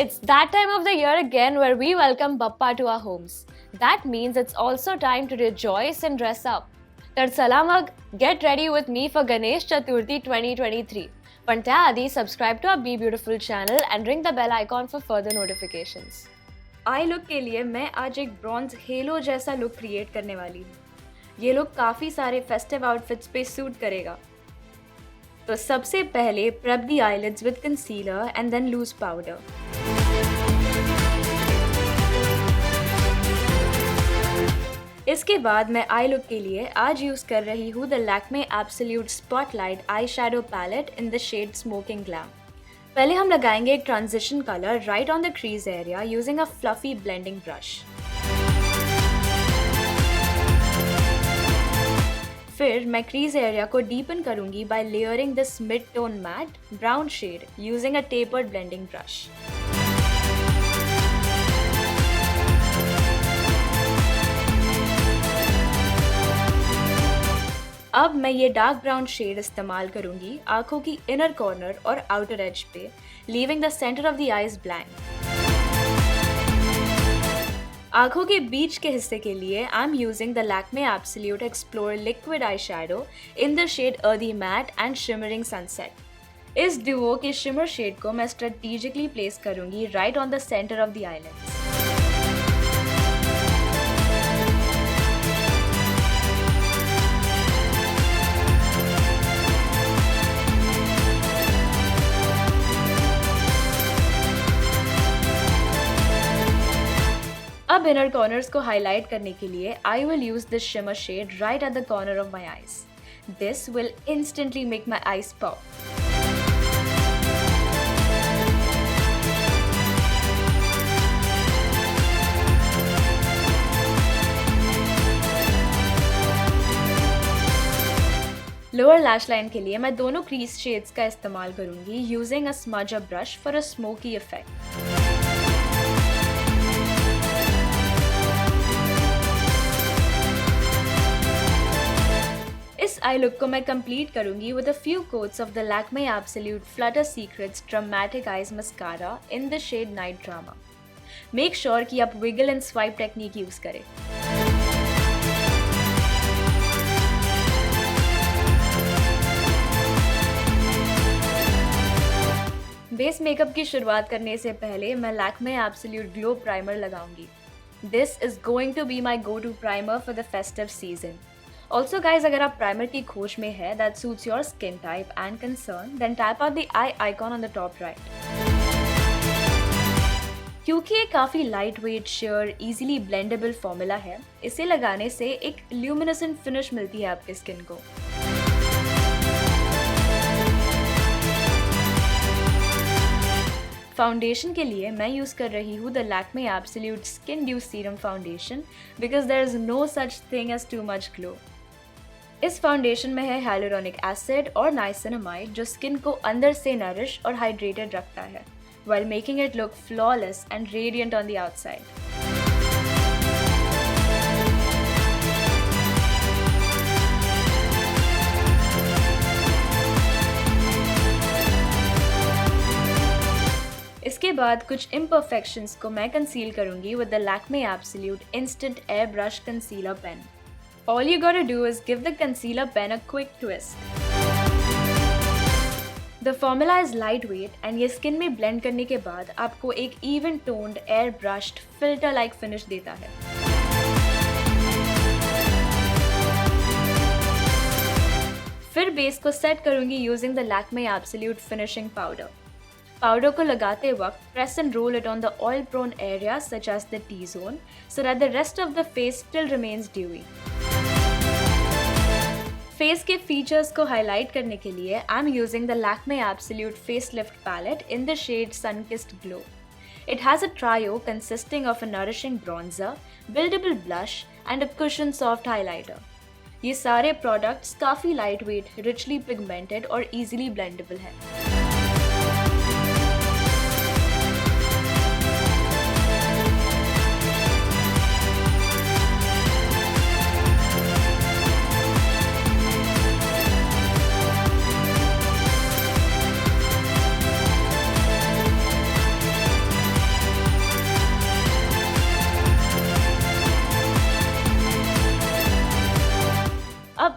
It's that time of the year again where we welcome Bappa to our homes. That means it's also time to rejoice and dress up. तर चला मग, get ready with me for Ganesh Chaturthi 2023. पण त्याआधी subscribe to our BeBeautiful channel and ring the bell icon for further notifications. I look के लिए मैं आज एक bronze hello जैसा लुक क्रिएट करने वाली हूँ. ये लुक काफ़ी सारे फेस्टिव आउटफिट्स पे सूट करेगा. तो सबसे पहले prep the eyelids with concealer and then loose powder. इसके बाद मैं आई लुक के लिए आज यूज़ कर रही हूँ the Lakme absolute spotlight eye shadow palette in the shade smoking glam. पहले हम लगाएंगे एक transition colour right on the crease area using a fluffy blending brush. फिर मैं क्रीज एरिया को डीपन करूंगी by layering this mid tone matte brown shade using a tapered blending brush. अब मैं ये डार्क ब्राउन शेड इस्तेमाल करूंगी आंखों की इनर कॉर्नर और आउटर एज पे, leaving the centre of the eyes blank. आंखों के बीच के हिस्से के लिए I am using the Lakme absolute explore liquid eye shadow in the shade earthy matte and shimmering sunset. इस ड्यूओ के शिमर शेड को मैं स्ट्रेटेजिकली प्लेस करूंगी right on the centre of the eyelids. अब इनर कॉर्नर्स को highlight करने के लिए I will use this shimmer shade right at the corner of my eyes. This will instantly make my eyes pop. Lower lash line के लिए मैं दोनों crease shades का इस्तेमाल करूंगी using a smudge brush for a smoky effect. इस eye look को मैं कंप्लीट करूंगी with a few coats of the Lakme absolute flutter secrets dramatic eyes mascara in the shade night drama. Make sure कि आप wiggle and swipe technique use करें. Base makeup की शुरुआत करने से पहले मैं लैक्मे एब्सोल्यूट ग्लो प्राइमर लगाऊंगी. This is going to be my go to primer for the festive season. Also guys, अगर आप प्राइमर की खोज में है that suits your skin type and concern, then tap out the eye icon on the top right. क्योंकि ये काफ़ी light weight share easily blendable formula है, इसे लगाने से एक ल्यूमिनेसेंट फिनिश मिलती है आपके स्किन को. फाउंडेशन के लिए मैं यूज़ कर रही हूँ the Lakme absolute skin dew serum foundation because there is no such thing as too much glow. इस फाउंडेशन में है हाइलुरोनिक एसिड और नाइसिनामाइड जो स्किन को अंदर से नरिश और हाइड्रेटेड रखता है while making it look flawless and radiant on the outside. इसके बाद कुछ imperfections को मैं कंसील करूंगी with the Lakme Absolute Instant Airbrush Concealer Pen. All you gotta do is give the concealer pen a quick twist. The formula is lightweight and ये skin में blend करने के बाद आपको एक even toned air brushed filter like finish देता है. फिर बेस को सेट करूंगी using the Lakme Absolute Finishing Powder. Powder को लगाते वक्त press and roll it on the oil prone area such as the T zone so that the rest of the face still remains dewy. Face के features को highlight करने के लिए I am using the Lakme absolute face lift palette in the shade sunkissed glow. It has a trio consisting of a nourishing bronzer, buildable blush and a cushion soft highlighter. ये सारे products काफ़ी light weight, richly pigmented और easily blendable हैं.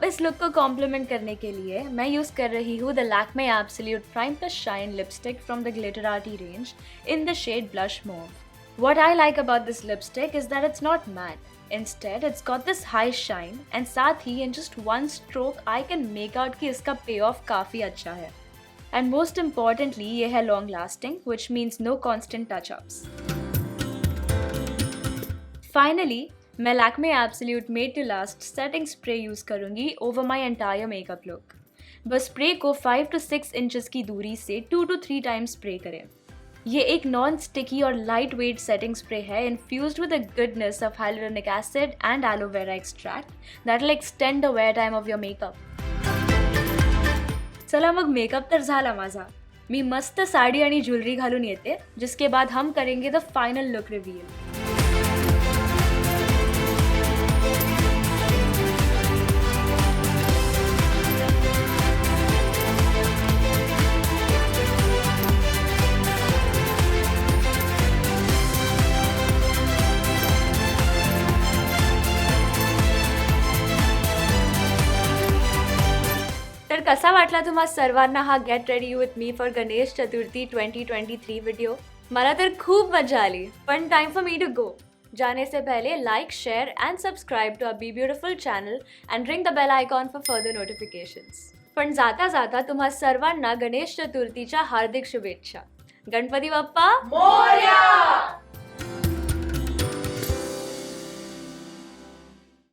इस look को complement करने के लिए मैं यूज़ कर रही हूँ the Lakme absolute prime plus shine lipstick from the glitterati range in the shade blush mauve. What I like about this lipstick is that it's not matte. Instead, it's got this high shine and साथ ही in just one stroke I can make out कि इसका payoff काफ़ी अच्छा है. And most importantly, ये है long lasting, which means no constant touch-ups. Finally, मैं Lakme absolute made to last setting spray use करूँगी over my entire makeup look. बस स्प्रे को 5 to 6 इंचेस की दूरी से 2 to 3 टाइम्स स्प्रे करें. ये एक नॉन स्टिकी और लाइट वेट सेटिंग स्प्रे है infused with the goodness of hyaluronic acid and aloe vera extract that will extend the wear time of your makeup. चला मग makeup तर झाला माझा. मी मस्त साडी आणि ज्वेलरी घालून येते, जिसके बाद हम करेंगे द फाइनल लुक रिव्हील. तर कसा वाटला तुम्हा सर्वांना हा get ready with me for Ganesh Chaturthi 2023 video? मला तर खूप मजा आली, पण time for me to go. जाने से पहले like, share and subscribe to our BeBeautiful channel and ring the bell icon for further notifications. पण जाता जाता तुम्हा सर्वांना गणेश चतुर्थीच्या हार्दिक शुभेच्छा. गणपती बाप्पा मोरया!